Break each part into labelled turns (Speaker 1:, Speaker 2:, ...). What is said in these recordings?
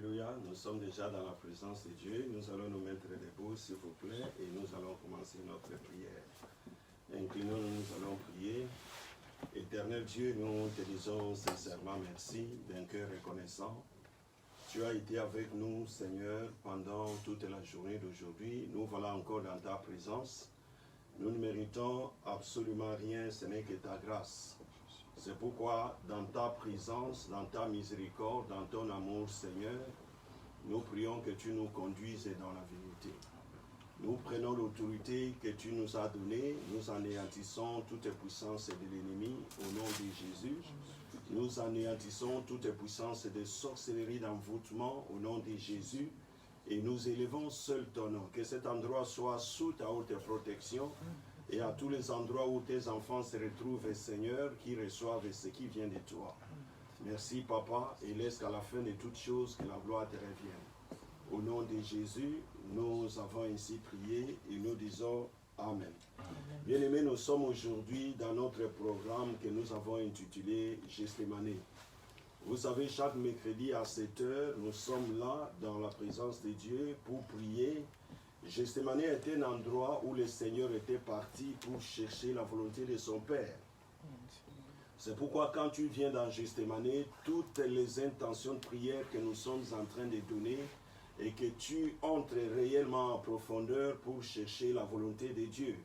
Speaker 1: Alléluia, nous sommes déjà dans la présence de Dieu. Nous allons nous mettre debout, s'il vous plaît, et nous allons commencer notre prière. Inclinons-nous, nous allons prier. Éternel Dieu, nous te disons sincèrement merci d'un cœur reconnaissant. Tu as été avec nous, Seigneur, pendant toute la journée d'aujourd'hui. Nous voilà encore dans ta présence. Nous ne méritons absolument rien, ce n'est que ta grâce. C'est pourquoi, dans ta présence, dans ta miséricorde, dans ton amour, Seigneur, nous prions que tu nous conduises dans la vérité. Nous prenons l'autorité que tu nous as donnée, nous anéantissons toute puissance de l'ennemi au nom de Jésus. Nous anéantissons toute puissance de sorcellerie, d'envoûtement au nom de Jésus. Et nous élevons seul ton nom. Que cet endroit soit sous ta haute protection. Et à tous les endroits où tes enfants se retrouvent, Seigneur, qui reçoivent ce qui vient de toi. Merci, Papa, et laisse qu'à la fin de toutes choses, que la gloire te revienne. Au nom de Jésus, nous avons ainsi prié et nous disons Amen. Bien-aimés, nous sommes aujourd'hui dans notre programme que nous avons intitulé Gethsémani. Vous savez, chaque mercredi à 7 heures, nous sommes là dans la présence de Dieu pour prier. Gethsémani était un endroit où le Seigneur était parti pour chercher la volonté de son Père. C'est pourquoi quand tu viens dans Gethsémani, toutes les intentions de prière que nous sommes en train de donner et que tu entres réellement en profondeur pour chercher la volonté de Dieu.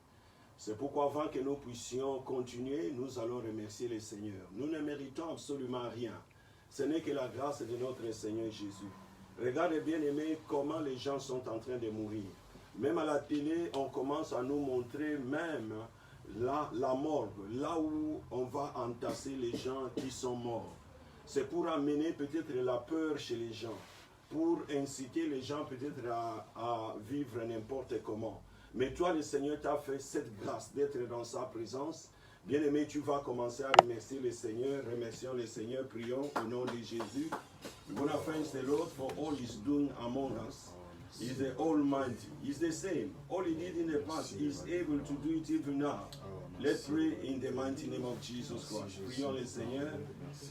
Speaker 1: C'est pourquoi avant que nous puissions continuer, nous allons remercier le Seigneur. Nous ne méritons absolument rien. Ce n'est que la grâce de notre Seigneur Jésus. Regardez bien aimé comment les gens sont en train de mourir. Même à la télé, on commence à nous montrer même la morgue, là où on va entasser les gens qui sont morts. C'est pour amener peut-être la peur chez les gens, pour inciter les gens peut-être à vivre n'importe comment. Mais toi, le Seigneur t'a fait cette grâce d'être dans sa présence. Bien-aimé, tu vas commencer à remercier le Seigneur. Remercions le Seigneur, prions au nom de Jésus. We want to thank the Lord for all He's doing among us. He's the Almighty. He's the same. All He did in the past, He's able to do it even now. Let's pray in the mighty name of Jesus Christ. Prions le Seigneur.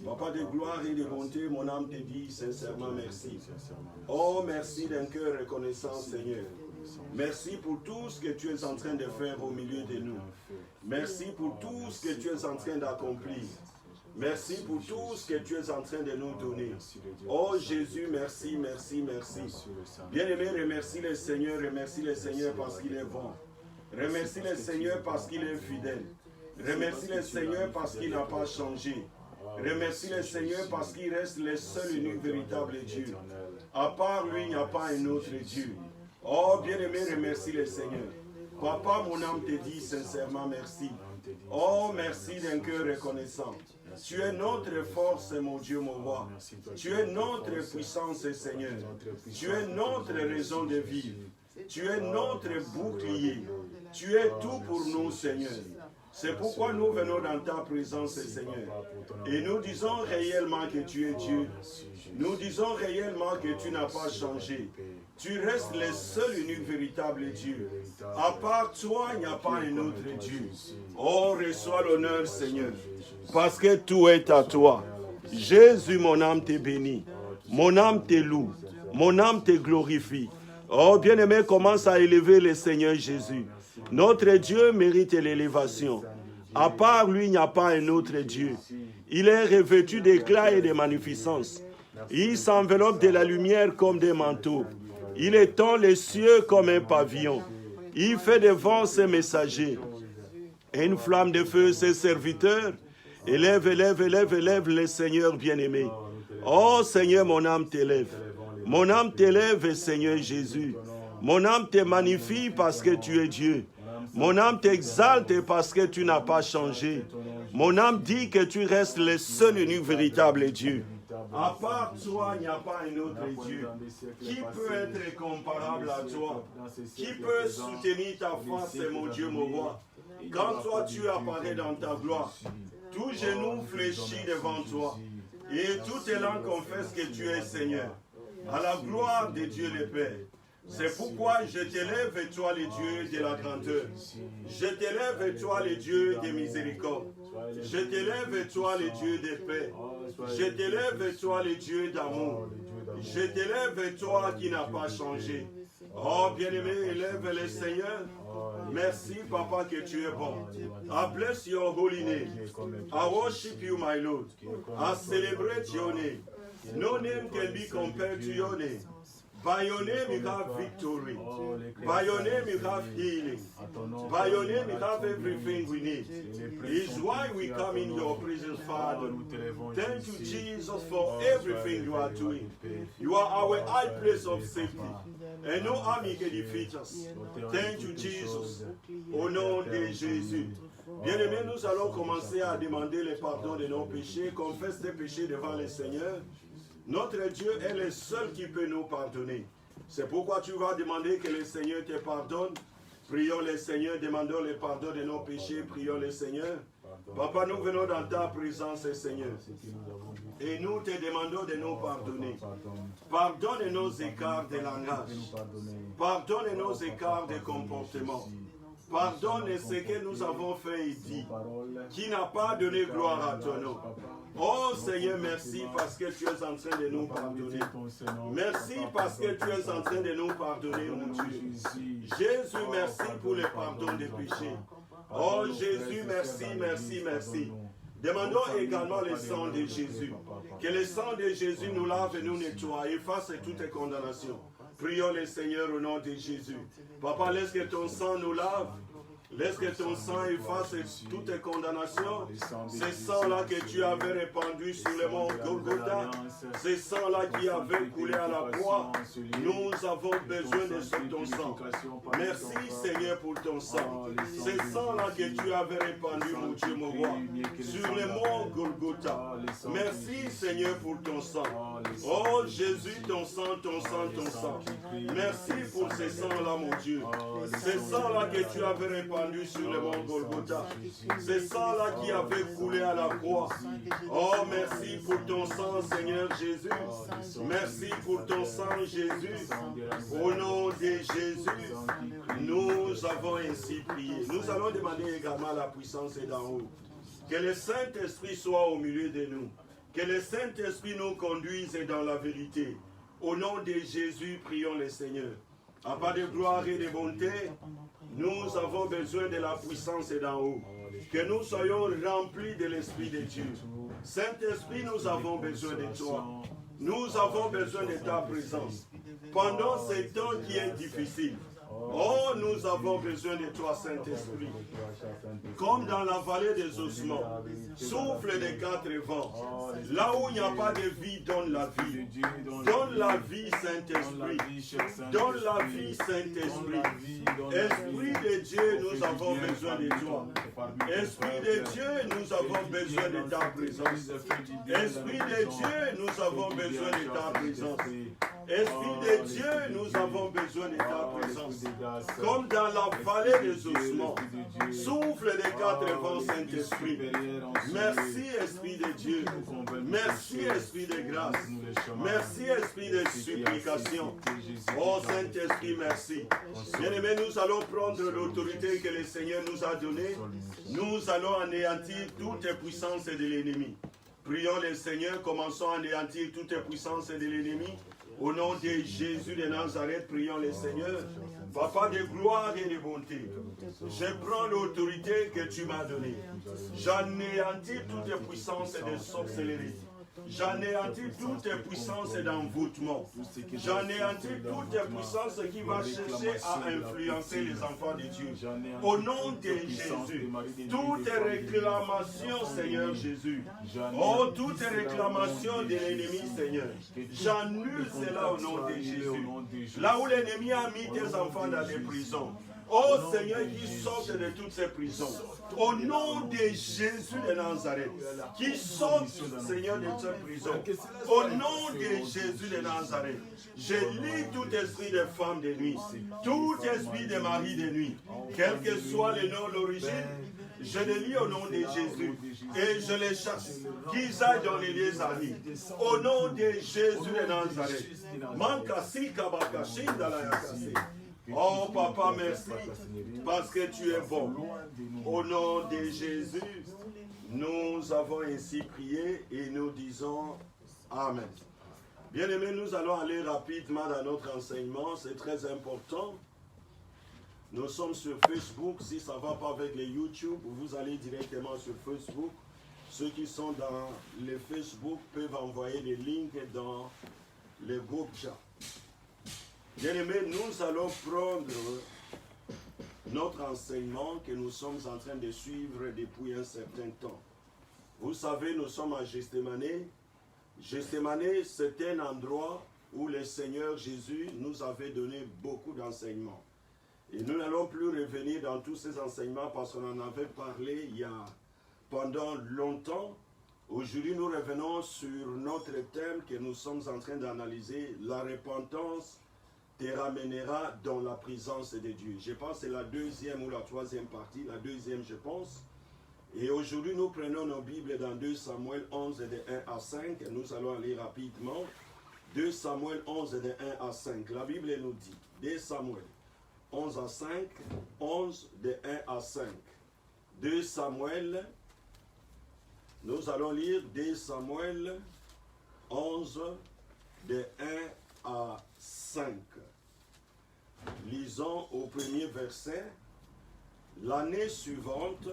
Speaker 1: Papa de gloire et de bonté, mon âme te dit sincèrement merci. Oh, merci d'un cœur reconnaissant, Seigneur. Merci pour tout ce que tu es en train de faire au milieu de nous. Merci pour tout ce que tu es en train d'accomplir. Merci pour tout ce que tu es en train de nous donner. Oh Jésus, merci, merci, merci. Bien-aimé, remercie le Seigneur parce qu'il est bon. Remercie le Seigneur parce qu'il est fidèle. Remercie le Seigneur parce qu'il n'a pas changé. Remercie le Seigneur parce qu'il reste le seul et unique véritable Dieu. À part lui, il n'y a pas un autre Dieu. Oh, bien-aimé, remercie le Seigneur. Papa, mon âme te dit sincèrement merci. Oh, merci d'un cœur reconnaissant. Tu es notre force, mon Dieu, mon roi. Tu es notre puissance, Seigneur. Tu es notre raison de vivre. Tu es notre bouclier. Tu es tout pour nous, Seigneur. C'est pourquoi nous venons dans ta présence, Seigneur. Et nous disons réellement que tu es Dieu. Nous disons réellement que tu n'as pas changé. Tu restes le seul unique véritable Dieu. À part toi, il n'y a pas un autre Dieu. Oh, reçois l'honneur, Seigneur, parce que tout est à toi. Jésus, mon âme te bénit. Mon âme te loue. Mon âme te glorifie. Oh, bien-aimé, commence à élever le Seigneur Jésus. Notre Dieu mérite l'élévation. À part lui, il n'y a pas un autre Dieu. Il est revêtu d'éclat et de magnificence. Il s'enveloppe de la lumière comme des manteaux. Il étend les cieux comme un pavillon. Il fait des vents ses messagers. Et une flamme de feu ses serviteurs. Élève, élève, élève, élève le Seigneur bien-aimé. Oh Seigneur, mon âme t'élève. Mon âme t'élève, Seigneur Jésus. Mon âme te magnifie parce que tu es Dieu. Mon âme t'exalte parce que tu n'as pas changé. Mon âme dit que tu restes le seul unique véritable Dieu. À part toi, il n'y a pas un autre Dieu. Qui peut être comparable à toi? Qui peut soutenir ta face, mon Dieu, mon roi? Quand toi, tu apparais dans ta gloire, tout genou fléchit devant toi. Et toute langue confesse que tu es Seigneur. À la gloire de Dieu le Père. C'est pourquoi je t'élève, toi, les dieux de la grandeur. Je t'élève, toi, les dieux de miséricorde. Je t'élève, toi, les dieux de paix. Je t'élève, toi, les dieux d'amour. Je t'élève, toi qui n'as pas changé. Oh, bien-aimé, élève les Seigneurs. Merci, Papa, que tu es bon. I bless your holy name. I worship you, my Lord. I celebrate your name. No name can be compared to your name. By your name you have victory. By your name you have healing. By your name you have everything we need. It's why we come in your presence, Father. Thank you, Jesus, for everything you are doing. You are our high place of safety. And no army can defeat us. Thank you, Jesus. Au nom de Jésus. Bien-aimés, nous allons commencer à demander le pardon de nos péchés. Confesse tes péchés devant le Seigneur. Notre Dieu est le seul qui peut nous pardonner. C'est pourquoi tu vas demander que le Seigneur te pardonne. Prions le Seigneur, demandons le pardon de nos péchés. Prions le Seigneur. Papa, nous venons dans ta présence, Seigneur. Et nous te demandons de nous pardonner. Pardonne nos écarts de langage. Pardonne nos écarts de comportement. Pardonne ce que nous avons fait et dit, qui n'a pas donné gloire à ton nom. Oh Seigneur, merci parce que tu es en train de nous pardonner. Merci parce que tu es en train de nous pardonner, mon Dieu. Jésus, merci pour le pardon des péchés. Oh Jésus, merci, merci, merci. Demandons également le sang de Jésus. Que le sang de Jésus nous lave et nous nettoie, efface toutes condamnations. Prions le Seigneur au nom de Jésus. Papa, laisse que ton sang nous lave. Laisse que ton sang efface toutes condamnations. Ce sang-là que tu avais répandu sur le mont Golgotha, ce sang-là qui avait coulé à la croix, nous avons besoin de ton sang. Merci Seigneur pour ton sang. Ce sang-là que tu avais répandu, mon Dieu, mon roi, sur le mont Golgotha. Merci Seigneur pour ton sang. Oh Jésus, ton sang, ton sang, ton sang. Merci pour ce sang-là, mon Dieu. Ce sang-là que tu avais répandu sur le mont Golgotha. C'est ça là qui avait coulé à la croix. Oh, merci pour ton sang, Seigneur Jésus. Merci pour ton sang, Jésus. Au nom de Jésus, nous avons ainsi prié. Nous allons demander également la puissance d'en haut. Que le Saint-Esprit soit au milieu de nous. Que le Saint-Esprit nous conduise dans la vérité. Au nom de Jésus, prions le Seigneur. À part de gloire et de bonté, nous avons besoin de la puissance d'en haut. Que nous soyons remplis de l'Esprit de Dieu. Saint-Esprit, nous avons besoin de toi. Nous avons besoin de ta présence. Pendant ces temps qui est difficile, oh, nous avons besoin de toi, Saint-Esprit. Comme dans la vallée des ossements, souffle des quatre vents. Là où il n'y a pas de vie, donne la vie. Donne la vie, Saint-Esprit. Donne la vie, Saint-Esprit. Esprit de Dieu, nous avons besoin de toi. Esprit de Dieu, nous avons besoin de ta présence. Esprit de Dieu, nous avons besoin de ta présence. Esprit de Dieu, nous avons besoin de ta présence. Comme dans la vallée des ossements, souffle des quatre vents, Saint-Esprit. Merci, Esprit de Dieu. Merci, Esprit de grâce. Merci, Esprit de supplication. Oh, Saint-Esprit, merci. Bien-aimés, nous allons prendre l'autorité que le Seigneur nous a donnée. Nous allons anéantir toute puissance de l'ennemi. Prions le Seigneur, commençons à anéantir toute puissance de l'ennemi. Au nom de Jésus de Nazareth, prions le Seigneur. Papa de gloire et de bonté, je prends l'autorité que tu m'as donnée. J'anéantis toute puissance de sorcellerie. J'anéantis toute puissance d'envoûtement. J'anéantis toute puissance qui va chercher à influencer les enfants de Dieu. Au nom de Jésus, toute réclamation, Seigneur Jésus, oh, toute réclamation de l'ennemi, Seigneur, j'annule cela au nom de Jésus. Là où l'ennemi a mis tes enfants dans des prisons, oh Seigneur, qui sortent de toutes ces prisons. Au nom de Jésus de Nazareth, qui sortent, Seigneur, de cette prison. Au nom de Jésus de Nazareth, je lis tout esprit de femme de nuit, tout esprit de mari de nuit, quel que soit le nom d'origine, je les lis au nom de Jésus et je les chasse, qu'ils aillent dans les lieux amis. Au nom de Jésus de Nazareth. Mankasi kabakashi dalayakasi. Oh Papa, merci parce que tu es bon. Au nom de Jésus, nous avons ainsi prié et nous disons Amen. Bien-aimés, nous allons aller rapidement dans notre enseignement, c'est très important. Nous sommes sur Facebook, si ça ne va pas avec les YouTube, vous allez directement sur Facebook. Ceux qui sont dans les Facebook peuvent envoyer les links dans le groupe chat. Bien-aimés, nous allons prendre notre enseignement que nous sommes en train de suivre depuis un certain temps. Vous savez, nous sommes à Gethsémani. Gethsémani, c'est un endroit où le Seigneur Jésus nous avait donné beaucoup d'enseignements. Et nous n'allons plus revenir dans tous ces enseignements parce qu'on en avait parlé pendant longtemps. Aujourd'hui, nous revenons sur notre thème que nous sommes en train d'analyser. La repentance te ramènera dans la présence de Dieu. Je pense que c'est la deuxième ou la troisième partie, la deuxième je pense. Et aujourd'hui, nous prenons nos Bibles dans 2 Samuel 11 de 1 à 5. Nous allons aller rapidement. 2 Samuel 11 de 1 à 5. La Bible nous dit, 2 Samuel 11 à 5, 11 de 1 à 5. 2 Samuel, nous allons lire 2 Samuel 11 de 1 à 5. Lisons au premier verset. L'année suivante,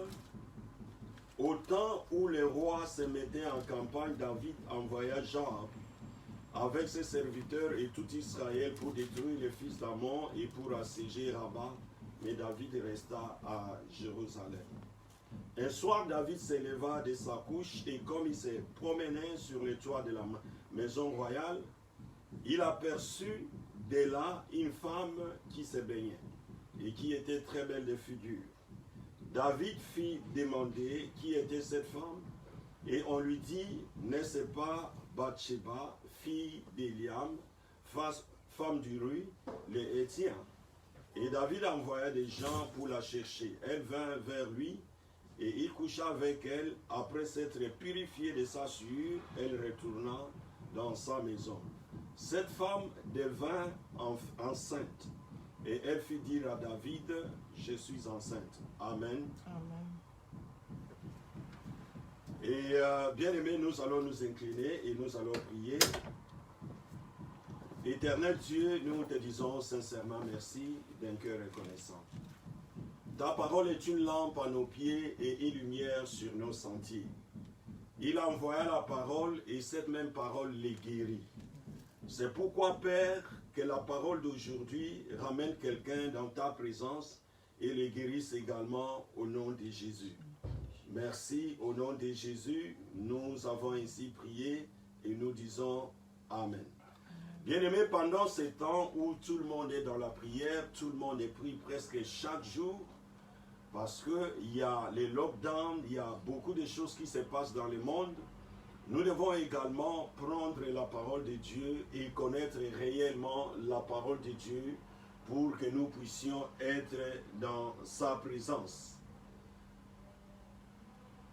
Speaker 1: au temps où le roi se mettait en campagne, David envoya Joab avec ses serviteurs et tout Israël pour détruire les fils d'Ammon et pour assiéger Rabat. Mais David resta à Jérusalem. Un soir, David s'éleva de sa couche et comme il se promenait sur le toit de la maison royale, il aperçut de là une femme qui se baignait et qui était très belle de figure. David fit demander qui était cette femme et on lui dit, n'est-ce pas Bathsheba, fille d'Eliam, femme d'Uri, les Hétiens. Et David envoya des gens pour la chercher. Elle vint vers lui et il coucha avec elle. Après s'être purifiée de sa souillure, elle retourna dans sa maison. Cette femme devint enceinte et elle fit dire à David, je suis enceinte. Amen.
Speaker 2: Amen.
Speaker 1: Et bien aimés, nous allons nous incliner et nous allons prier. Éternel Dieu, nous te disons sincèrement merci d'un cœur reconnaissant. Ta parole est une lampe à nos pieds et une lumière sur nos sentiers. Il envoya la parole et cette même parole les guérit. C'est pourquoi, Père, que la parole d'aujourd'hui ramène quelqu'un dans ta présence et les guérisse également au nom de Jésus. Merci au nom de Jésus. Nous avons ainsi prié et nous disons Amen. Bien-aimés, pendant ces temps où tout le monde est dans la prière, tout le monde est pris presque chaque jour, parce qu'il y a les lockdowns, il y a beaucoup de choses qui se passent dans le monde, nous devons également prendre la parole de Dieu et connaître réellement la parole de Dieu pour que nous puissions être dans sa présence.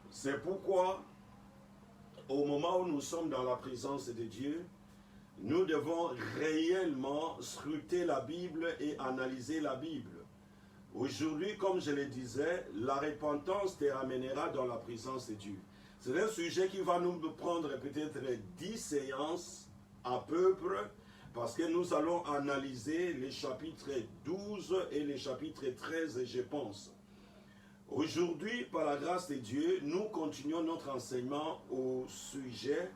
Speaker 1: C'est pourquoi, au moment où nous sommes dans la présence de Dieu, nous devons réellement scruter la Bible et analyser la Bible. Aujourd'hui, comme je le disais, la repentance te ramènera dans la présence de Dieu. C'est un sujet qui va nous prendre peut-être 10 séances à peu près, parce que nous allons analyser les chapitres 12 et les chapitres 13, je pense. Aujourd'hui, par la grâce de Dieu, nous continuons notre enseignement au sujet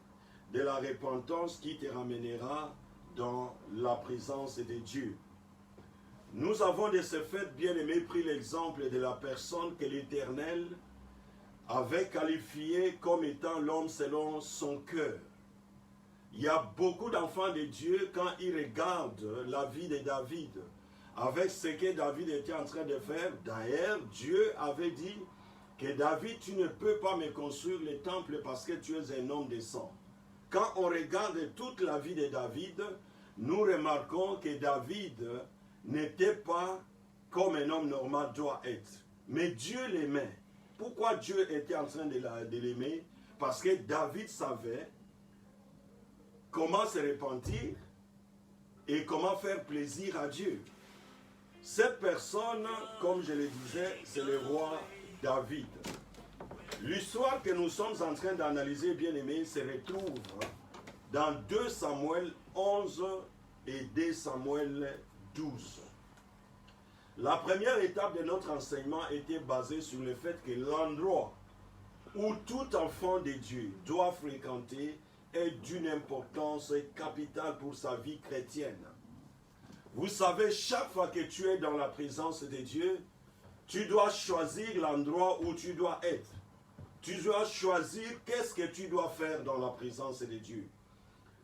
Speaker 1: de la repentance qui te ramènera dans la présence de Dieu. Nous avons de ce fait, bien aimé, pris l'exemple de la personne que l'Éternel avait qualifiée comme étant l'homme selon son cœur. Il y a beaucoup d'enfants de Dieu, quand ils regardent la vie de David, avec ce que David était en train de faire. D'ailleurs, Dieu avait dit que David, tu ne peux pas me construire le temple parce que tu es un homme de sang. Quand on regarde toute la vie de David, nous remarquons que David n'était pas comme un homme normal doit être. Mais Dieu l'aimait. Pourquoi Dieu était en train de l'aimer? Parce que David savait comment se repentir et comment faire plaisir à Dieu. Cette personne, comme je le disais, c'est le roi David. L'histoire que nous sommes en train d'analyser, bien aimé, se retrouve dans 2 Samuel 11 et 2 Samuel 12. La première étape de notre enseignement était basée sur le fait que l'endroit où tout enfant de Dieu doit fréquenter est d'une importance capitale pour sa vie chrétienne. Vous savez, chaque fois que tu es dans la présence de Dieu, tu dois choisir l'endroit où tu dois être. Tu dois choisir qu'est-ce que tu dois faire dans la présence de Dieu.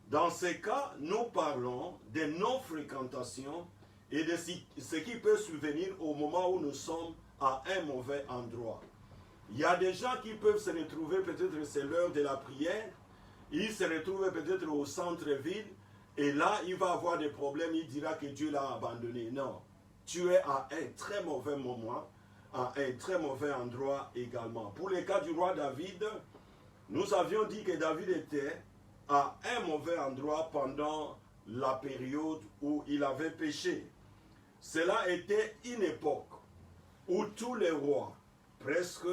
Speaker 1: Dans ce cas, nous parlons de non-fréquentation et de ce qui peut survenir au moment où nous sommes à un mauvais endroit. Il y a des gens qui peuvent se retrouver, peut-être c'est l'heure de la prière, ils se retrouvent peut-être au centre-ville, et là, il va avoir des problèmes, il dira que Dieu l'a abandonné. Non, tu es à un très mauvais moment, à un très mauvais endroit également. Pour le cas du roi David, nous avions dit que David était à un mauvais endroit pendant la période où il avait péché. Cela était une époque où tous les rois, presque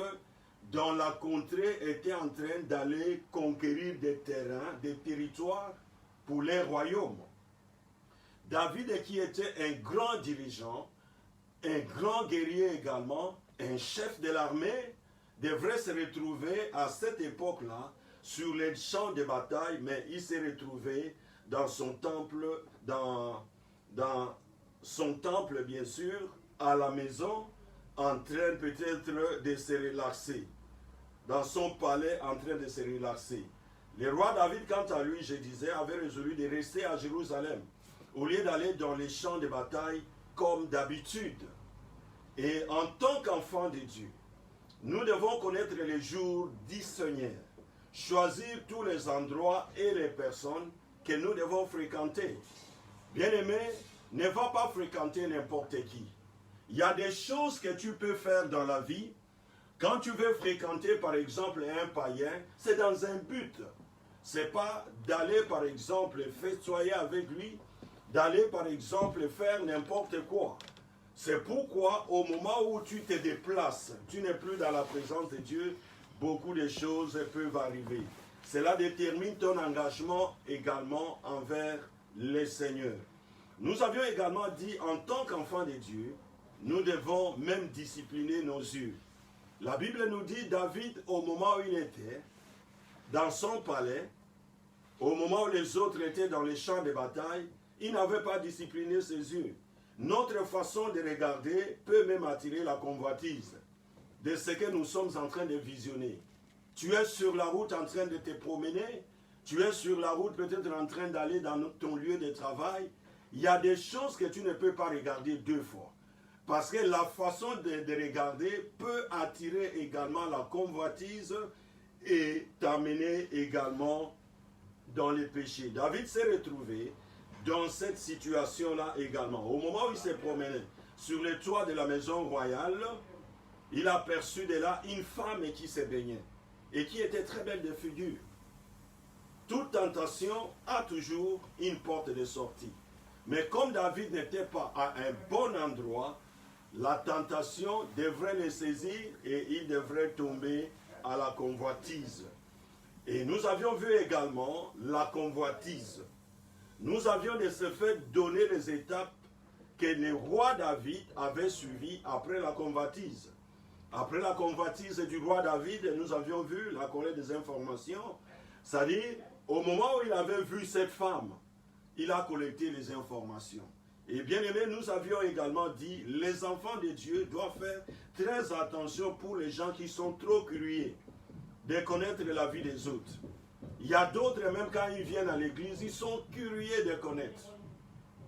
Speaker 1: dans la contrée, étaient en train d'aller conquérir des terrains, des territoires pour les royaumes. David, qui était un grand dirigeant, un grand guerrier également, un chef de l'armée, devrait se retrouver à cette époque-là sur les champs de bataille, mais il s'est retrouvé dans son temple, dans son temple bien sûr, à la maison, en train peut-être de se relaxer. Dans son palais, en train de se relaxer. Le roi David, quant à lui, je disais, avait résolu de rester à Jérusalem, au lieu d'aller dans les champs de bataille comme d'habitude. Et en tant qu'enfant de Dieu, nous devons connaître les jours du Seigneur, choisir tous les endroits et les personnes que nous devons fréquenter. Bien-aimé, ne va pas fréquenter n'importe qui. Il y a des choses que tu peux faire dans la vie. Quand tu veux fréquenter, par exemple, un païen, c'est dans un but. C'est pas d'aller, par exemple, festoyer avec lui, d'aller, par exemple, faire n'importe quoi. C'est pourquoi, au moment où tu te déplaces, tu n'es plus dans la présence de Dieu, beaucoup de choses peuvent arriver. Cela détermine ton engagement également envers le Seigneur. Nous avions également dit, en tant qu'enfants de Dieu, nous devons même discipliner nos yeux. La Bible nous dit, David, au moment où il était dans son palais, au moment où les autres étaient dans les champs de bataille, il n'avait pas discipliné ses yeux. Notre façon de regarder peut même attirer la convoitise de ce que nous sommes en train de visionner. Tu es sur la route en train de te promener, tu es sur la route peut-être en train d'aller dans ton lieu de travail. Il y a des choses que tu ne peux pas regarder deux fois. Parce que la façon de regarder peut attirer également la convoitise et t'amener également dans les péchés. David s'est retrouvé dans cette situation-là également. Au moment où il s'est promené sur le toit de la maison royale, il a aperçu de là une femme qui se baignait et qui était très belle de figure. Toute tentation a toujours une porte de sortie. Mais comme David n'était pas à un bon endroit, la tentation devrait le saisir et il devrait tomber à la convoitise. Et nous avions vu également la convoitise. Nous avions de ce fait donné les étapes que le roi David avait suivies après la convoitise. Après la convoitise du roi David, nous avions vu la collecte des informations. C'est-à-dire, au moment où il avait vu cette femme, il a collecté les informations. Et bien aimé, nous avions également dit, les enfants de Dieu doivent faire très attention pour les gens qui sont trop curieux de connaître la vie des autres. Il y a d'autres, même quand ils viennent à l'église, ils sont curieux de connaître.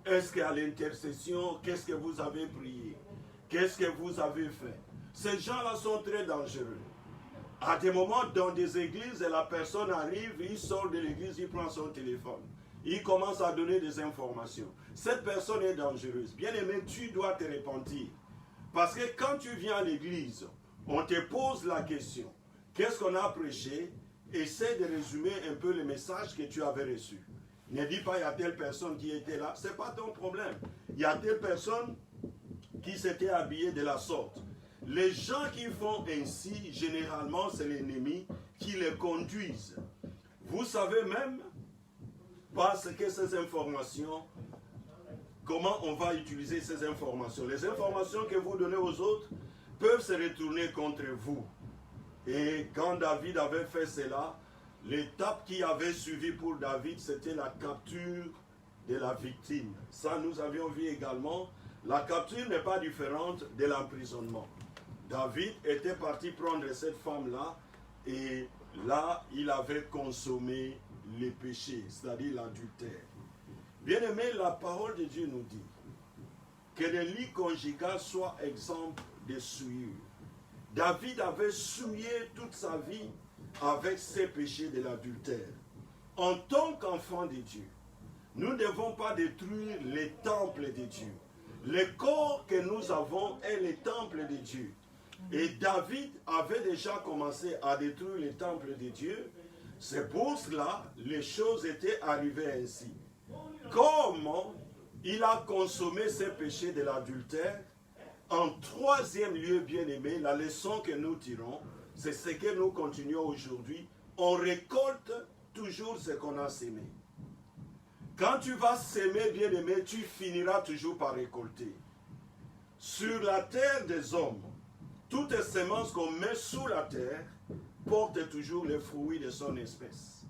Speaker 1: Est-ce qu'à l'intercession, qu'est-ce que vous avez prié? Qu'est-ce que vous avez fait? Ces gens-là sont très dangereux. À des moments, dans des églises, la personne arrive, il sort de l'église, il prend son téléphone. Il commence à donner des informations. Cette personne est dangereuse. Bien aimé, tu dois te repentir. Parce que quand tu viens à l'église, on te pose la question. Qu'est-ce qu'on a prêché? Essaie de résumer un peu le message que tu avais reçu. Ne dis pas, il y a telle personne qui était là. Ce n'est pas ton problème. Il y a telle personne qui s'était habillée de la sorte. Les gens qui font ainsi, généralement, c'est l'ennemi qui les conduisent. Vous savez même, Parce que ces informations, comment on va utiliser ces informations? Les informations que vous donnez aux autres peuvent se retourner contre vous. Et quand David avait fait cela, l'étape qui avait suivi pour David, c'était la capture de la victime. Ça, nous avions vu également, la capture n'est pas différente de l'emprisonnement. David était parti prendre cette femme-là, et là, il avait consommé les péchés, c'est-à-dire l'adultère. Bien-aimé, la parole de Dieu nous dit que le lit conjugal soit exemple de souillure. David avait souillé toute sa vie avec ses péchés de l'adultère. En tant qu'enfant de Dieu, nous ne devons pas détruire les temples de Dieu. Le corps que nous avons est le temple de Dieu. Et David avait déjà commencé à détruire les temples de Dieu. C'est pour cela que les choses étaient arrivées ainsi. Comme il a consommé ses péchés de l'adultère, en troisième lieu, bien-aimé, la leçon que nous tirons, c'est ce que nous continuons aujourd'hui. On récolte toujours ce qu'on a sémé. Quand tu vas s'aimer, bien-aimé, tu finiras toujours par récolter. Sur la terre des hommes, toute semence qu'on met sous la terre porte toujours les fruits de son espèce.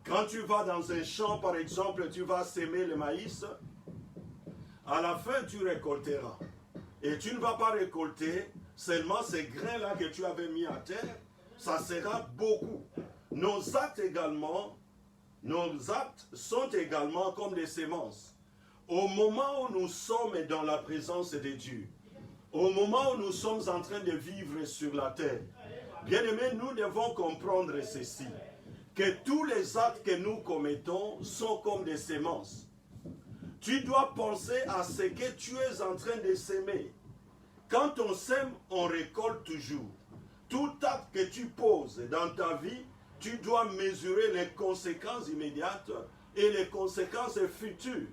Speaker 1: Quand tu vas dans un champ, par exemple, tu vas s'aimer le maïs, à la fin, tu récolteras. Et tu ne vas pas récolter seulement ces grains-là que tu avais mis à terre, ça sera beaucoup. Nos actes sont également comme des semences. Au moment où nous sommes dans la présence de Dieu, au moment où nous sommes en train de vivre sur la terre, bien-aimés, nous devons comprendre ceci, que tous les actes que nous commettons sont comme des semences. Tu dois penser à ce que tu es en train de s'aimer. Quand on sème, on récolte toujours. Tout acte que tu poses dans ta vie, tu dois mesurer les conséquences immédiates et les conséquences futures.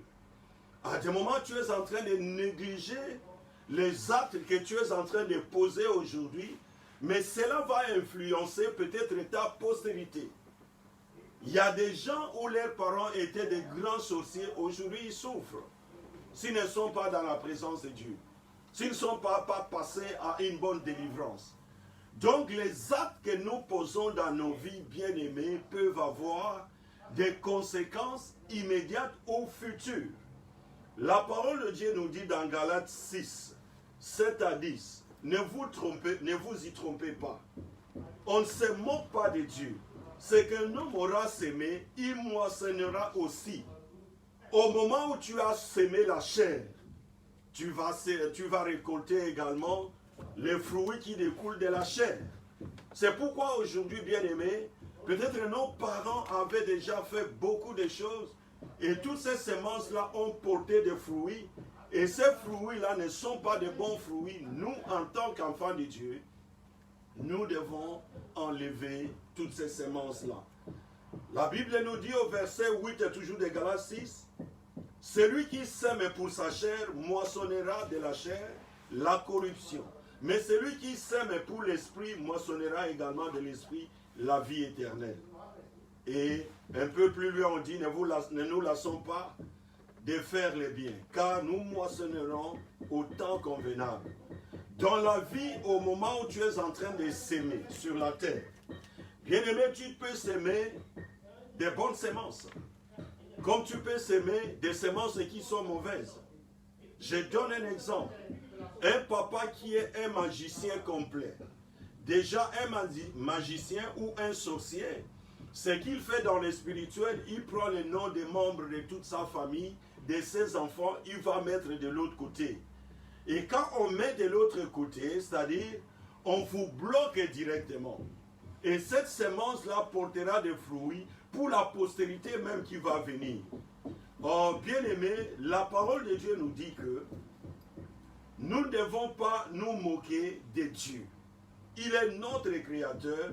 Speaker 1: À des moments, tu es en train de négliger les actes que tu es en train de poser aujourd'hui, mais cela va influencer peut-être ta postérité. Il y a des gens où leurs parents étaient des grands sorciers, aujourd'hui ils souffrent. S'ils ne sont pas dans la présence de Dieu, s'ils ne sont pas passés à une bonne délivrance. Donc les actes que nous posons dans nos vies bien-aimées peuvent avoir des conséquences immédiates ou futures. La parole de Dieu nous dit dans Galates 6, 7 à 10, ne vous y trompez pas. On ne se moque pas de Dieu. Ce qu'un homme aura sémé, il moissonnera aussi. Au moment où tu as sémé la chair, tu vas récolter également les fruits qui découlent de la chair. C'est pourquoi aujourd'hui, bien-aimés, peut-être nos parents avaient déjà fait beaucoup de choses et toutes ces semences-là ont porté des fruits. Et ces fruits-là ne sont pas de bons fruits. Nous, en tant qu'enfants de Dieu, nous devons enlever toutes ces semences-là. La Bible nous dit au verset 8, toujours de Galates 6, « Celui qui sème pour sa chair moissonnera de la chair la corruption. Mais celui qui sème pour l'esprit moissonnera également de l'esprit la vie éternelle. » Et un peu plus loin on dit, ne nous lassons pas de faire le bien, car nous moissonnerons au temps convenable. Dans la vie, au moment où tu es en train de s'aimer sur la terre, bien-aimé, tu peux s'aimer des bonnes semences, comme tu peux s'aimer des semences qui sont mauvaises. Je donne un exemple. Un papa qui est un magicien complet, déjà un magicien ou un sorcier, ce qu'il fait dans le spirituel, il prend les noms des membres de toute sa famille, de ses enfants, il va mettre de l'autre côté. Et quand on met de l'autre côté, c'est-à-dire, on vous bloque directement. Et cette semence-là portera des fruits pour la postérité même qui va venir. Oh, bien-aimé, la parole de Dieu nous dit que nous ne devons pas nous moquer de Dieu. Il est notre Créateur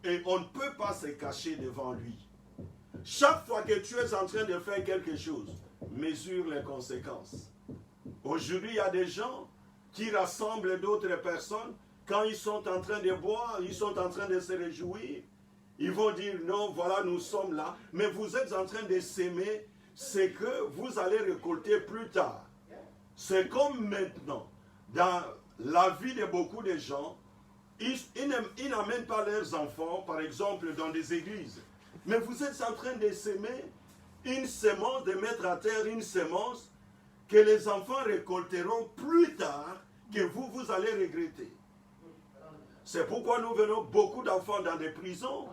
Speaker 1: et on ne peut pas se cacher devant lui. Chaque fois que tu es en train de faire quelque chose, mesure les conséquences. Aujourd'hui, il y a des gens qui rassemblent d'autres personnes. Quand ils sont en train de boire, ils sont en train de se réjouir. Ils vont dire non, voilà, nous sommes là. Mais vous êtes en train de s'aimer ce que vous allez récolter plus tard. C'est comme maintenant. Dans la vie de beaucoup de gens, ils n'amènent pas leurs enfants, par exemple, dans des églises. Mais vous êtes en train de s'aimer une semence, de mettre à terre une semence que les enfants récolteront plus tard, que vous allez regretter. C'est pourquoi nous venons beaucoup d'enfants dans des prisons,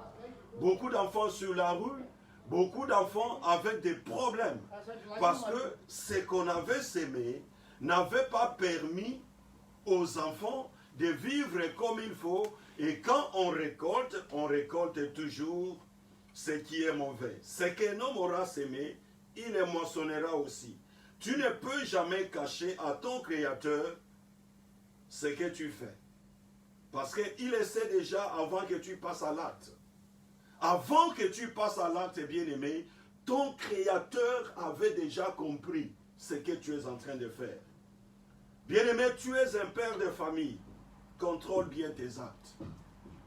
Speaker 1: beaucoup d'enfants sur la rue, beaucoup d'enfants avec des problèmes. Parce que ce qu'on avait sémé n'avait pas permis aux enfants de vivre comme il faut. Et quand on récolte toujours ce qui est mauvais. Ce qu'un homme aura sémé, il le moissonnera aussi. Tu ne peux jamais cacher à ton Créateur ce que tu fais. Parce qu'il essaie déjà avant que tu passes à l'acte. Avant que tu passes à l'acte, bien-aimé, ton Créateur avait déjà compris ce que tu es en train de faire. Bien-aimé, tu es un père de famille. Contrôle bien tes actes.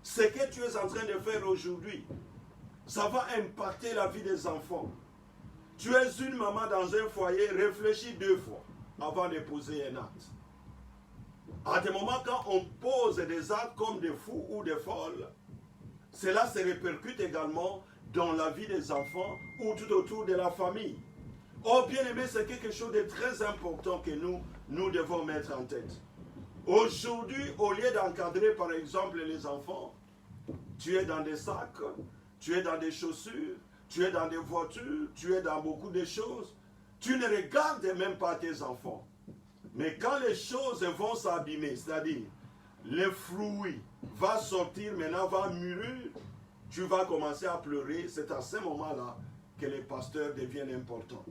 Speaker 1: Ce que tu es en train de faire aujourd'hui, ça va impacter la vie des enfants. Tu es une maman dans un foyer, réfléchis 2 fois avant de poser un acte. À des moments, quand on pose des actes comme des fous ou des folles, cela se répercute également dans la vie des enfants ou tout autour de la famille. Oh, bien-aimé, c'est quelque chose de très important que nous devons mettre en tête. Aujourd'hui, au lieu d'encadrer, par exemple, les enfants, tu es dans des sacs, tu es dans des chaussures, tu es dans des voitures, tu es dans beaucoup de choses. Tu ne regardes même pas tes enfants. Mais quand les choses vont s'abîmer, c'est-à-dire le fruit va sortir, maintenant va mûrir, tu vas commencer à pleurer. C'est à ce moment-là que les pasteurs deviennent importants.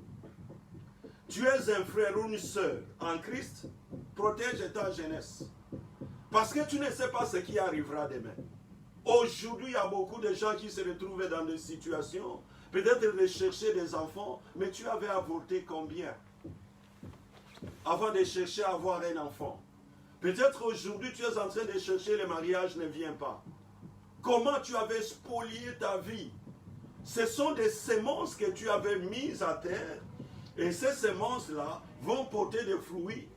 Speaker 1: Tu es un frère ou une sœur en Christ, protège ta jeunesse. Parce que tu ne sais pas ce qui arrivera demain. Aujourd'hui, il y a beaucoup de gens qui se retrouvent dans des situations, peut-être de chercher des enfants, mais tu avais avorté combien avant de chercher à avoir un enfant? Peut-être aujourd'hui, tu es en train de chercher, le mariage ne vient pas. Comment tu avais spolié ta vie? Ce sont des semences que tu avais mises à terre, et ces semences-là vont porter des fruits,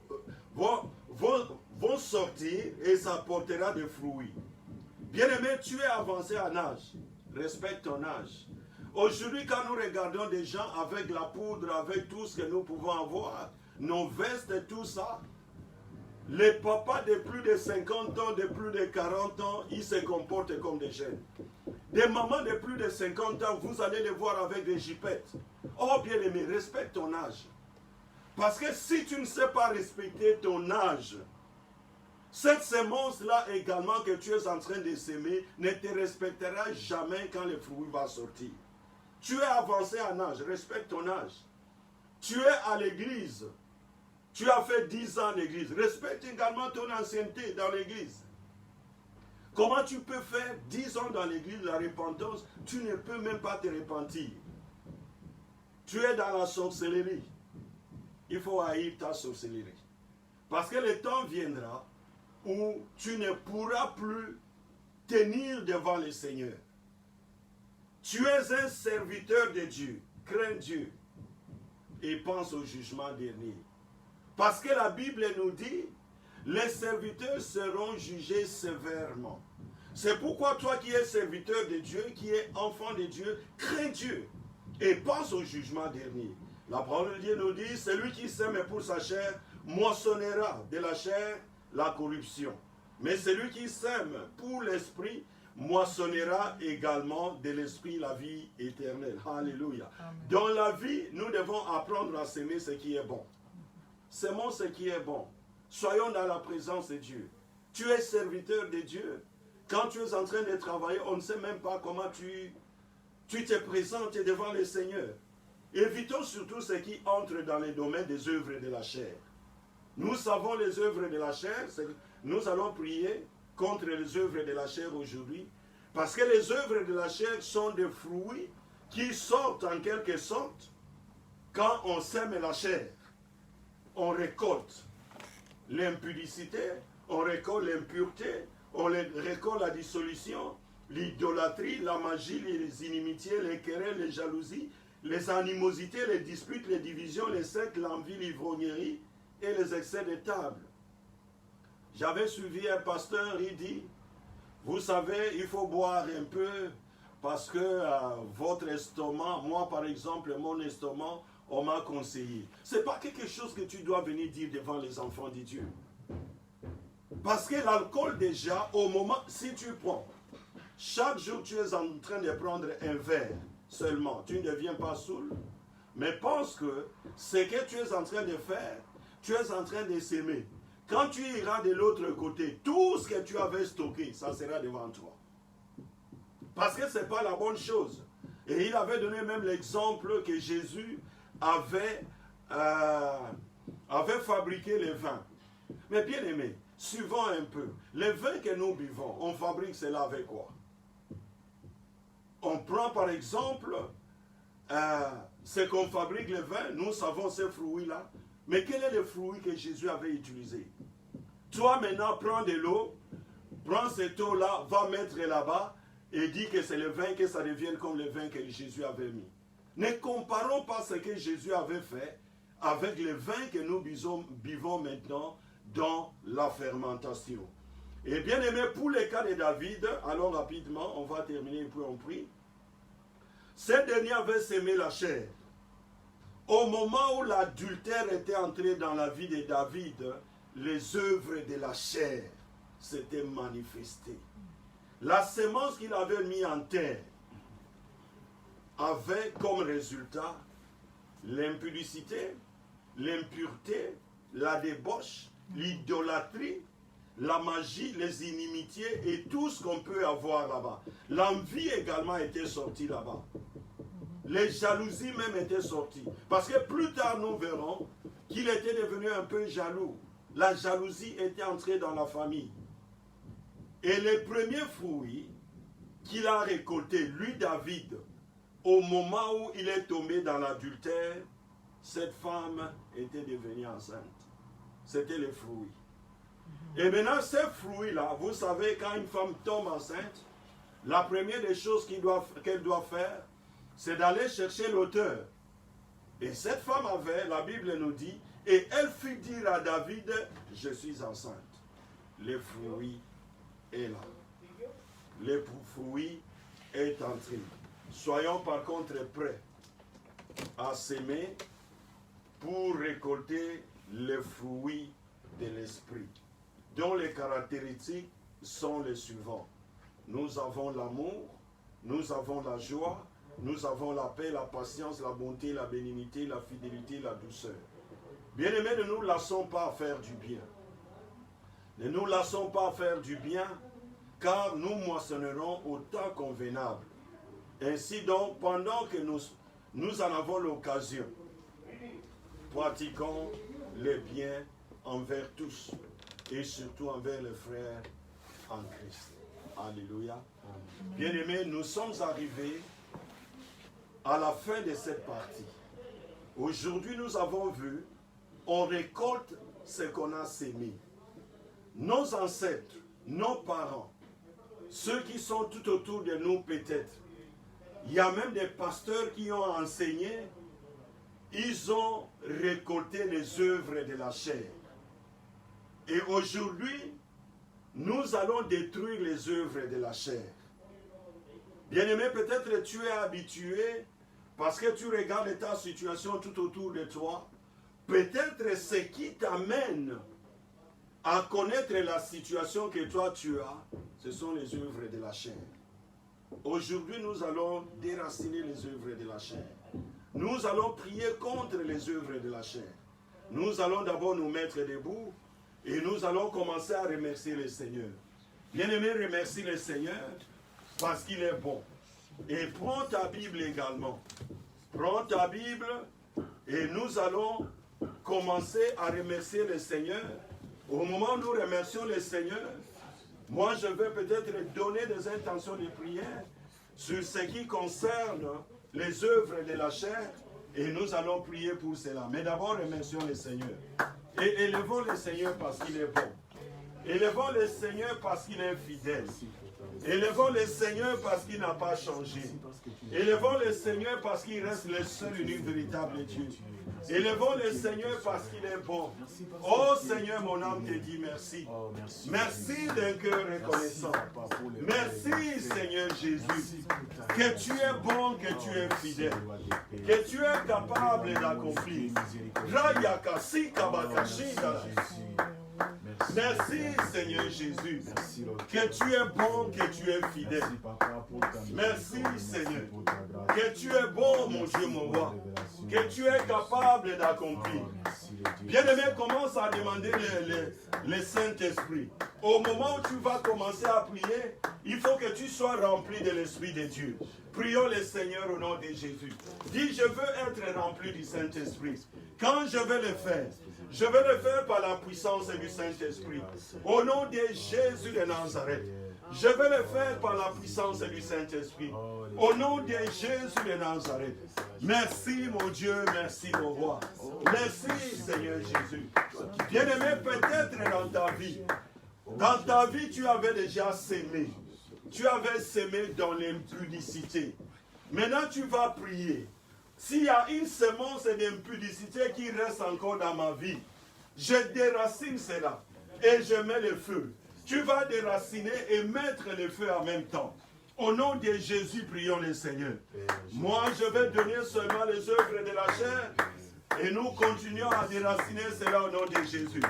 Speaker 1: vont sortir, et ça portera des fruits. Bien-aimé, tu es avancé en âge. Respecte ton âge. Aujourd'hui, quand nous regardons des gens avec la poudre, avec tout ce que nous pouvons avoir, nos vestes et tout ça, les papas de plus de 50 ans, de plus de 40 ans, ils se comportent comme des jeunes. Des mamans de plus de 50 ans, vous allez les voir avec des jipettes. Oh bien-aimé, respecte ton âge. Parce que si tu ne sais pas respecter ton âge, cette semence-là également que tu es en train de s'aimer ne te respectera jamais quand le fruit va sortir. Tu es avancé en âge, respecte ton âge. Tu es à l'église, tu as fait 10 ans d'église, respecte également ton ancienneté dans l'église. Comment tu peux faire 10 ans dans l'église, la repentance, tu ne peux même pas te repentir. Tu es dans la sorcellerie. Il faut haïr ta sorcellerie. Parce que le temps viendra où tu ne pourras plus tenir devant le Seigneur. Tu es un serviteur de Dieu. Crains Dieu et pense au jugement dernier. Parce que la Bible nous dit, les serviteurs seront jugés sévèrement. C'est pourquoi toi qui es serviteur de Dieu, qui es enfant de Dieu, crains Dieu et pense au jugement dernier. La parole de Dieu nous dit, celui qui sème pour sa chair moissonnera de la chair la corruption. Mais celui qui sème pour l'esprit moissonnera également de l'esprit la vie éternelle. Alléluia. Amen. Dans la vie, nous devons apprendre à s'aimer ce qui est bon. S'aimons ce qui est bon. Soyons dans la présence de Dieu. Tu es serviteur de Dieu. Quand tu es en train de travailler, on ne sait même pas comment tu te présentes devant le Seigneur. Évitons surtout ce qui entre dans les domaines des œuvres de la chair. Nous savons les œuvres de la chair. Nous allons prier contre les œuvres de la chair aujourd'hui. Parce que les œuvres de la chair sont des fruits qui sortent en quelque sorte quand on sème la chair. On récolte l'impudicité, on récolte l'impureté, on récolte la dissolution, l'idolâtrie, la magie, les inimitiés, les querelles, les jalousies, les animosités, les disputes, les divisions, les sectes, l'envie, l'ivrognerie et les excès de table. J'avais suivi un pasteur, il dit, vous savez, il faut boire un peu parce que votre estomac, moi par exemple, mon estomac, on m'a conseillé. Ce n'est pas quelque chose que tu dois venir dire devant les enfants de Dieu. Parce que l'alcool déjà, au moment, si tu prends, chaque jour tu es en train de prendre un verre seulement, tu ne deviens pas saoul, mais pense que ce que tu es en train de faire, tu es en train de s'aimer. Quand tu iras de l'autre côté, tout ce que tu avais stocké, ça sera devant toi. Parce que ce n'est pas la bonne chose. Et il avait donné même l'exemple que Jésus avait fabriqué le vin. Mais bien aimé, suivons un peu. Le vin que nous buvons, on fabrique cela avec quoi? On prend par exemple ce qu'on fabrique le vin, nous savons ces fruits-là. Mais quel est le fruit que Jésus avait utilisé? Toi maintenant, prends de l'eau, prends cette eau-là, va mettre là-bas et dis que c'est le vin, que ça devienne comme le vin que Jésus avait mis. Ne comparons pas ce que Jésus avait fait avec le vin que nous buvons maintenant dans la fermentation. Et bien aimé, pour le cas de David, allons rapidement, on va terminer puis on prie. Ce dernier avait sémé la chair. Au moment où l'adultère était entré dans la vie de David, les œuvres de la chair s'étaient manifestées. La semence qu'il avait mise en terre avait comme résultat l'impudicité, l'impureté, la débauche, l'idolâtrie, la magie, les inimitiés et tout ce qu'on peut avoir là-bas. L'envie également était sortie là-bas. Les jalousies même étaient sorties. Parce que plus tard nous verrons qu'il était devenu un peu jaloux. La jalousie était entrée dans la famille. Et les premiers fruits qu'il a récoltés, lui David, au moment où il est tombé dans l'adultère, cette femme était devenue enceinte. C'était les fruits. Et maintenant, ces fruits-là, vous savez, quand une femme tombe enceinte, la première des choses qu'elle doit faire, c'est d'aller chercher l'auteur. Et cette femme avait, la Bible nous dit, et elle fit dire à David, je suis enceinte. Le fruit est là. Le fruit est entré. Soyons par contre prêts à s'aimer pour récolter les fruits de l'esprit, dont les caractéristiques sont les suivants. Nous avons l'amour, nous avons la joie, nous avons la paix, la patience, la bonté, la bénignité, la fidélité, la douceur. Bien-aimés, ne nous lassons pas à faire du bien. Ne nous lassons pas à faire du bien, car nous moissonnerons au temps convenable. Ainsi donc, pendant que nous en avons l'occasion, pratiquons le bien envers tous et surtout envers les frères en Christ. Alléluia. Bien-aimés, nous sommes arrivés à la fin de cette partie. Aujourd'hui, nous avons vu, on récolte ce qu'on a sémé. Nos ancêtres, nos parents, ceux qui sont tout autour de nous peut-être, il y a même des pasteurs qui ont enseigné, ils ont récolté les œuvres de la chair. Et aujourd'hui, nous allons détruire les œuvres de la chair. Bien-aimé, peut-être tu es habitué, parce que tu regardes ta situation tout autour de toi, peut-être ce qui t'amène à connaître la situation que toi tu as, ce sont les œuvres de la chair. Aujourd'hui, nous allons déraciner les œuvres de la chair. Nous allons prier contre les œuvres de la chair. Nous allons d'abord nous mettre debout et nous allons commencer à remercier le Seigneur. Bien-aimé, remercie le Seigneur parce qu'il est bon. Et prends ta Bible également. Prends ta Bible et nous allons commencer à remercier le Seigneur. Au moment où nous remercions le Seigneur, moi je vais peut-être donner des intentions de prière sur ce qui concerne les œuvres de la chair et nous allons prier pour cela. Mais d'abord remercions le Seigneur. Et élevons le Seigneur parce qu'il est bon. Élevons le Seigneur parce qu'il est fidèle. Élevons le Seigneur parce qu'il n'a pas changé. Élevons le Seigneur parce qu'il reste le seul unique véritable Dieu. Élevons le Seigneur parce qu'il est bon. Oh Seigneur, mon âme te dit merci. Merci d'un cœur reconnaissant. Merci Seigneur Jésus. Que tu es bon, que tu es fidèle. Que tu es capable d'accomplir. Merci Seigneur Jésus. Que tu es bon, que tu es fidèle. Merci Seigneur. Que tu es bon, mon Dieu, mon roi. Que tu es capable d'accomplir. Bien-aimé, commence à demander le Saint-Esprit. Au moment où tu vas commencer à prier, il faut que tu sois rempli de l'Esprit de Dieu. Prions le Seigneur au nom de Jésus. Dis, je veux être rempli du Saint-Esprit. Quand je vais le faire, je vais le faire par la puissance du Saint-Esprit. Au nom de Jésus de Nazareth. Je vais le faire par la puissance du Saint-Esprit. Au nom de Jésus de Nazareth. Merci mon Dieu, merci mon roi. Merci Seigneur Jésus. Bien-aimé, peut-être dans ta vie, tu avais déjà sémé. Tu avais sémé dans l'impudicité. Maintenant, tu vas prier. S'il y a une semence d'impudicité qui reste encore dans ma vie, je déracine cela et je mets le feu. Tu vas déraciner et mettre le feu en même temps. Au nom de Jésus, prions le Seigneur. Moi, je vais donner seulement les œuvres de la chair et nous continuons à déraciner cela au nom de Jésus.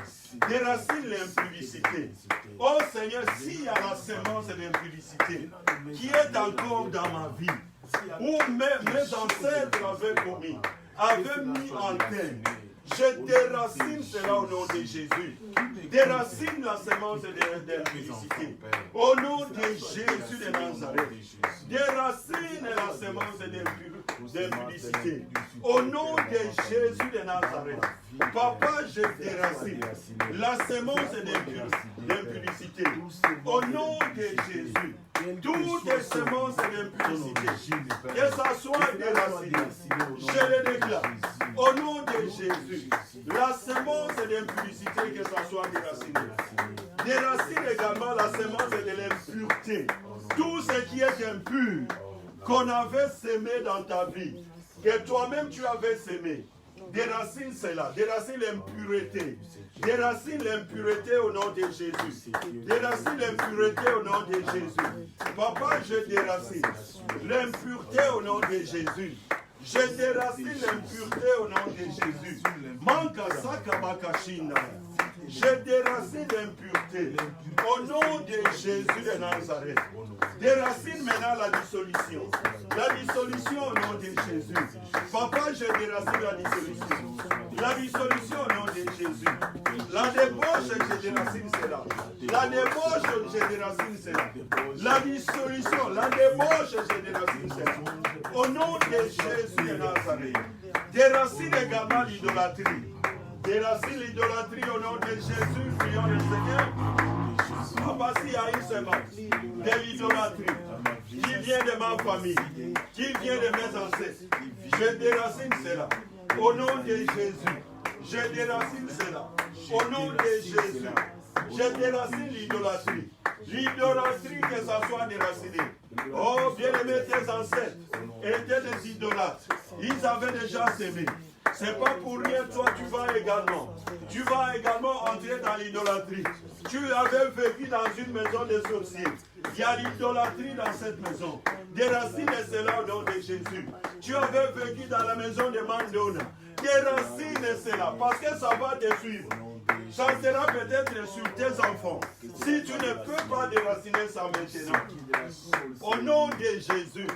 Speaker 1: Déracine l'impudicité. Oh Seigneur, s'il y a la semence d'impudicité qui est encore dans ma vie, où mes ancêtres avaient commis, avaient mis en terre, je déracine cela au nom de Jésus. Déracine la semence d'impudicité. Au nom de Jésus de Nazareth. Déracine la semence d'impudicité. Au nom de Jésus de Nazareth. Papa, je déracine la semence d'impudicité. Au nom de Jésus. Toutes les semences d'impudicité, que ça soit déraciné, je les déclare. Au nom de Jésus, la semence d'impudicité, que ça soit déraciné. Déracine également la semence de l'impureté. Tout ce qui est impur, qu'on avait sémé dans ta vie, que toi-même tu avais sémé. Déracine cela, déracine l'impureté. Déracine l'impureté au nom de Jésus. Déracine l'impureté au nom de Jésus. Papa, je déracine l'impureté au nom de Jésus. Je déracine l'impureté au nom de Jésus. Manka sakabakashina. Je déracine l'impureté au nom de Jésus de Nazareth. Déracine maintenant la dissolution. La dissolution au nom de Jésus. Papa, je déracine la dissolution. La dissolution au nom de Jésus. La débauche, je déracine cela. La débauche, je déracine cela. La dissolution, la débauche, je déracine cela. Au nom de Jésus de Nazareth. Déracine également l'idolâtrie. Déracine l'idolâtrie au nom de Jésus. Prions le Seigneur. Papa, s'il y a une semence de l'idolâtrie qui vient de ma famille, qui vient de mes ancêtres, je déracine cela. Au nom de Jésus, je déracine cela. Au nom de Jésus, je déracine l'idolâtrie. L'idolâtrie, que ça soit déraciné. Oh, bien-aimés, tes ancêtres étaient des idolâtres. Ils avaient déjà sémé. C'est pas pour rien, toi tu vas également entrer dans l'idolâtrie. Tu avais vécu dans une maison de sorciers. Il y a l'idolâtrie dans cette maison. Déracine cela au nom de Jésus. Tu avais vécu dans la maison de Mandona. Déracine cela parce que ça va te suivre. Ça sera peut-être sur tes enfants. Si tu ne peux pas déraciner ça maintenant. Au nom de Jésus,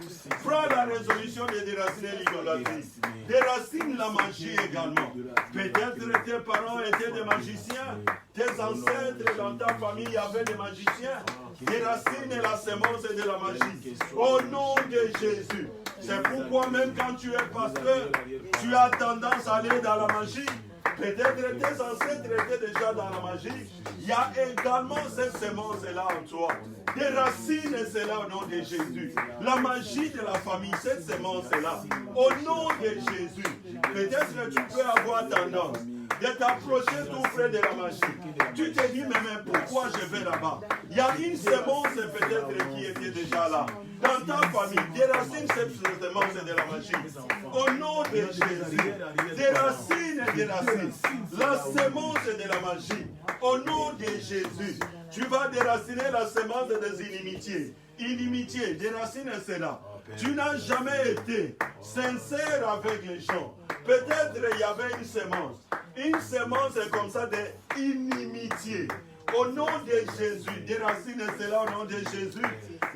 Speaker 1: prends la résolution de déraciner l'idolâtrie. Déracine la magie également. Peut-être tes parents étaient des magiciens. Tes ancêtres dans ta famille avaient des magiciens. Déracine la semence de la magie. Au nom de Jésus. C'est pourquoi même quand tu es pasteur, tu as tendance à aller dans la magie. Peut-être tes ancêtres étaient déjà dans la magie. Il y a également cette semence-là en toi. Déracine cela au nom de Jésus. La magie de la famille, cette semence-là. Au nom de Jésus. Peut-être tu peux avoir tendance de t'approcher tout près de la magie. Tu te dis, mais pourquoi je vais là-bas? Il y a une semence peut-être qui était déjà là. Dans ta famille, déracine cette semence de la magie. Au nom de Jésus, déracine, déracine la semence de la magie. Au nom de Jésus, tu vas déraciner la semence des inimitiés. Inimitié, déracine cela. Tu n'as jamais été sincère avec les gens. Peut-être il y avait une semence. Une semence comme ça d'inimitié. Au nom de Jésus, déracine cela au nom de Jésus.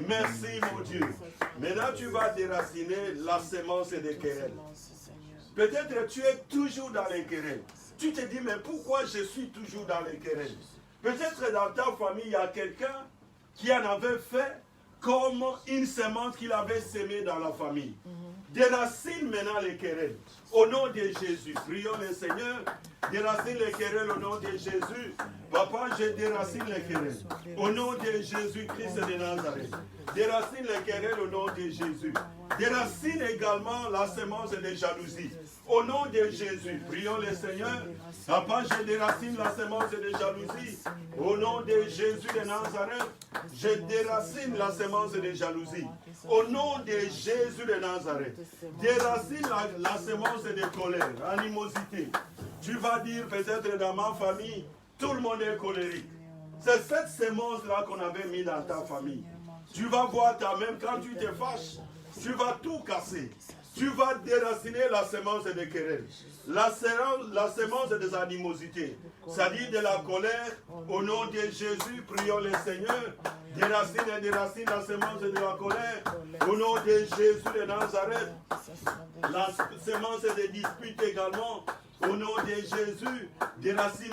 Speaker 1: Merci mon Dieu. Maintenant tu vas déraciner la semence des querelles. Peut-être tu es toujours dans les querelles. Tu te dis, mais pourquoi je suis toujours dans les querelles? Peut-être dans ta famille, il y a quelqu'un qui en avait fait comme une semence qu'il avait sémée dans la famille. Déracine maintenant les querelles. Au nom de Jésus, prions le Seigneur. Déracine les querelles au nom de Jésus. Papa, je déracine les querelles. Au nom de Jésus-Christ de Nazareth. Déracine les querelles au nom de Jésus. Déracine également la semence de jalousie. Au nom de Jésus, prions le Seigneur. Papa, je déracine la semence de jalousie. Au nom de Jésus de Nazareth, je déracine la semence de jalousie. Au nom de Jésus de Nazareth, déracine la semence de colère, animosité. Tu vas dire peut-être dans ma famille, tout le monde est colérique. C'est cette semence-là qu'on avait mis dans ta famille. Tu vas voir toi-même, quand tu te fâches, tu vas tout casser. Tu vas déraciner la semence des querelles, la semence des animosités, c'est-à-dire de la colère. Au nom de Jésus, prions le Seigneur. Déracine la semence de la colère. Au nom de Jésus de Nazareth, la semence des disputes également. Au nom de Jésus, déracine.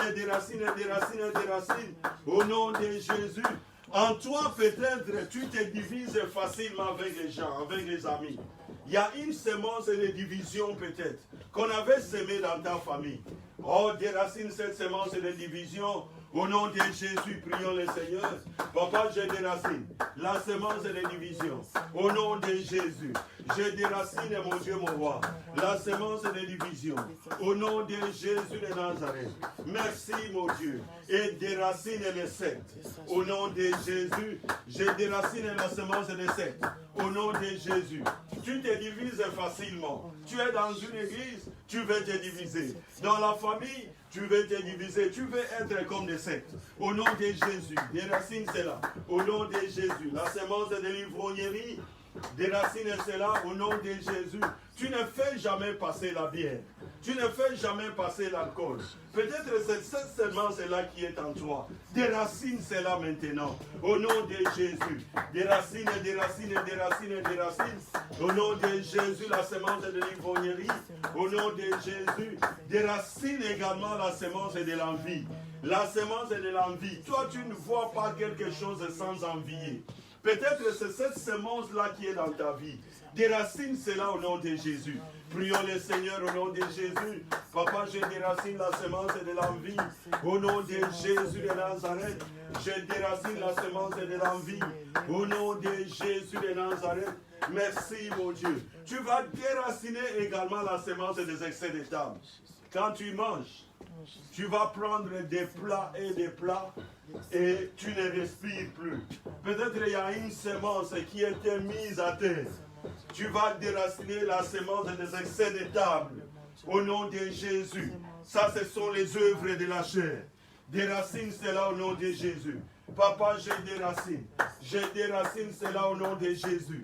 Speaker 1: Au nom de Jésus. En toi, peut-être, tu te divises facilement avec les gens, avec les amis. Il y a une semence de division peut-être qu'on avait semée dans ta famille. Oh, déracine cette semence de division. Au nom de Jésus, prions le Seigneur. Papa, je déracine la semence de division. Au nom de Jésus, je déracine, mon Dieu, mon roi, la semence de division. Au nom de Jésus de Nazareth. Merci, mon Dieu. Et déracine les sectes. Au nom de Jésus, je déracine la semence des sectes. Au nom de Jésus. Tu te divises facilement. Tu es dans une église, tu veux te diviser. Dans la famille, tu veux te diviser. Tu veux être comme des sectes. Au nom de Jésus, déracine cela. Au nom de Jésus, la semence de l'ivrognerie, déracine cela. Au nom de Jésus, tu ne fais jamais passer la bière. Tu ne fais jamais passer l'alcool. Peut-être c'est cette semence-là qui est en toi. Déracine cela maintenant. Au nom de Jésus. Déracine. Au nom de Jésus, la semence de l'ivrognerie. Au nom de Jésus, déracine également la semence de l'envie. La semence de l'envie. Toi, tu ne vois pas quelque chose sans envier. Peut-être c'est cette semence-là qui est dans ta vie. Déracine cela au nom de Jésus. Prions le Seigneur au nom de Jésus. Papa, je déracine la semence de l'envie. Au nom de Jésus de Nazareth, je déracine la semence de l'envie. Au nom de Jésus de Nazareth, merci mon Dieu. Tu vas déraciner également la semence des excès de table. Quand tu manges, tu vas prendre des plats et tu ne respires plus. Peut-être il y a une semence qui a été mise à terre. Tu vas déraciner la semence des excès de table. Au nom de Jésus. Ça, ce sont les œuvres de la chair. Déracine cela au nom de Jésus. Papa, je déracine. Je déracine cela au nom de Jésus.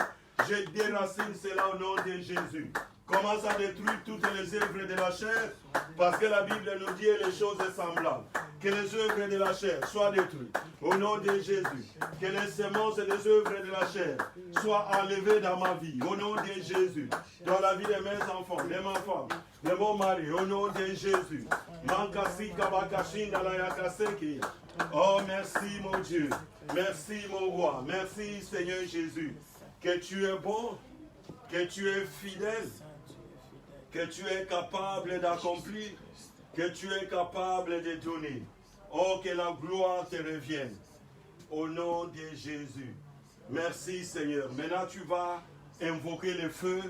Speaker 1: Je déracine cela au nom de Jésus. Commence à détruire toutes les œuvres de la chair, parce que la Bible nous dit les choses semblables. Que les œuvres de la chair soient détruites. Au nom de Jésus. Que les semences des œuvres de la chair soient enlevées dans ma vie. Au nom de Jésus. Dans la vie de mes enfants, de ma femme, de mon mari. Au nom de Jésus. Oh, merci mon Dieu. Merci mon roi. Merci Seigneur Jésus. Que tu es bon. Que tu es fidèle. Que tu es capable d'accomplir, que tu es capable de donner. Oh, que la gloire te revienne. Au nom de Jésus. Merci Seigneur. Maintenant tu vas invoquer le feu,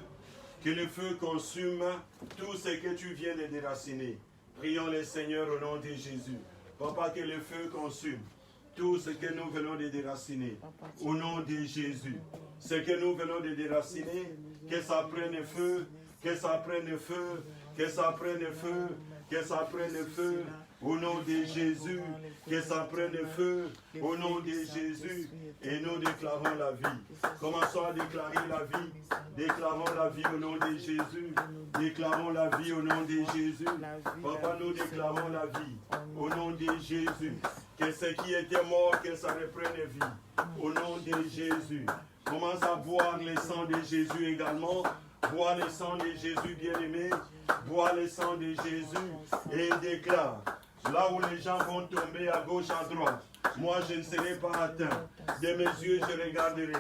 Speaker 1: que le feu consume tout ce que tu viens de déraciner. Prions le Seigneur au nom de Jésus. Papa, que le feu consume tout ce que nous venons de déraciner. Au nom de Jésus. Ce que nous venons de déraciner, que ça prenne feu, que ça prenne feu, que ça prenne feu, que ça prenne feu. Au nom de Jésus, que ça prenne feu, au nom de Jésus, et nous déclarons la vie. Commençons à déclarer la vie. Déclarons la vie au nom de Jésus. Déclarons la vie au nom de Jésus. Papa, nous déclarons la vie au nom de Jésus. Que ce qui était mort, que ça reprenne vie. Au nom de Jésus. Commence à boire le sang de Jésus également. Bois le sang de Jésus bien-aimé. Bois le sang de Jésus et déclare. Là où les gens vont tomber à gauche, à droite, moi je ne serai pas atteint. De mes yeux je regarderai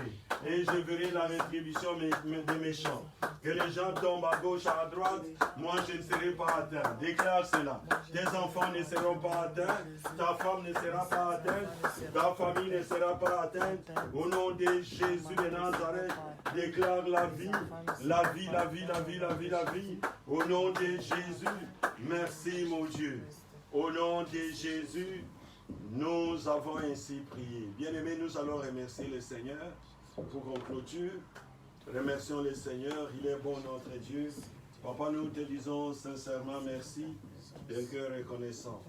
Speaker 1: et je verrai la rétribution des méchants. Que les gens tombent à gauche, à droite, moi je ne serai pas atteint. Déclare cela. Tes enfants ne seront pas atteints, ta femme ne sera pas atteinte, ta famille ne sera pas atteinte. Au nom de Jésus de Nazareth, déclare la vie, la vie, la vie, la vie, la vie, la vie. Au nom de Jésus, merci mon Dieu. Au nom de Jésus, nous avons ainsi prié. Bien-aimés, nous allons remercier le Seigneur pour qu'on clôture. Remercions le Seigneur, il est bon notre Dieu. Papa, nous te disons sincèrement merci d'un cœur reconnaissant.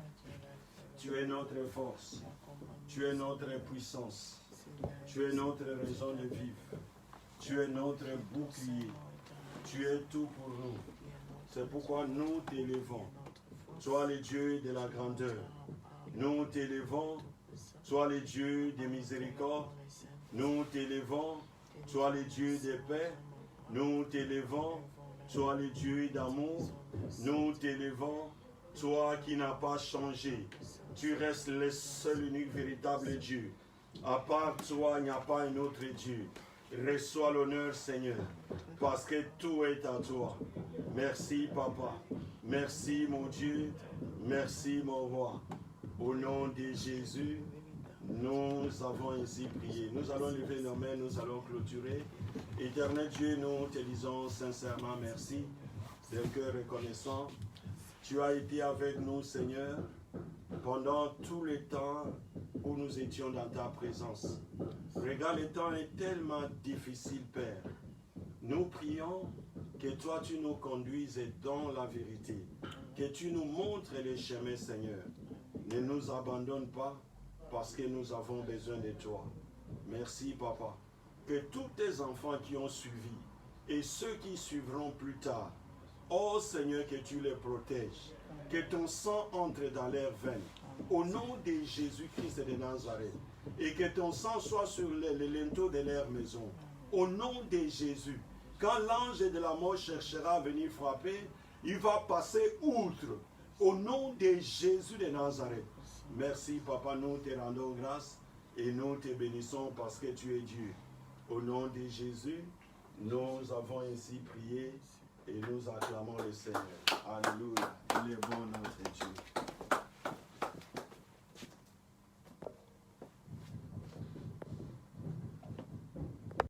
Speaker 1: Tu es notre force, tu es notre puissance, tu es notre raison de vivre, tu es notre bouclier, tu es tout pour nous. C'est pourquoi nous t'élevons. Sois le Dieu de la grandeur. Nous t'élevons. Sois le Dieu de miséricorde. Nous t'élevons. Sois le Dieu de paix. Nous t'élevons. Sois le Dieu d'amour. Nous t'élevons. Toi qui n'as pas changé. Tu restes le seul unique véritable Dieu. À part toi, il n'y a pas un autre Dieu. Reçois l'honneur, Seigneur, parce que tout est à toi. Merci, Papa. Merci, mon Dieu. Merci, mon roi. Au nom de Jésus, nous avons ainsi prié. Nous allons lever nos mains, nous allons clôturer. Éternel Dieu, nous te disons sincèrement merci, d'un cœur reconnaissant. Tu as été avec nous, Seigneur, pendant tout le temps où nous étions dans ta présence. Regarde, le temps est tellement difficile, Père. Nous prions que toi, tu nous conduises dans la vérité. Que tu nous montres les chemins, Seigneur. Ne nous abandonne pas parce que nous avons besoin de toi. Merci, Papa. Que tous tes enfants qui ont suivi et ceux qui suivront plus tard, oh Seigneur, que tu les protèges. Que ton sang entre dans leurs veines. Au nom de Jésus-Christ de Nazareth. Et que ton sang soit sur les linteaux de leur maison. Au nom de Jésus. Quand l'ange de la mort cherchera à venir frapper, il va passer outre. Au nom de Jésus de Nazareth. Merci, Papa, nous te rendons grâce et nous te bénissons parce que tu es Dieu. Au nom de Jésus, nous avons ainsi prié et nous acclamons le Seigneur. Alléluia. Il est bon notre Dieu.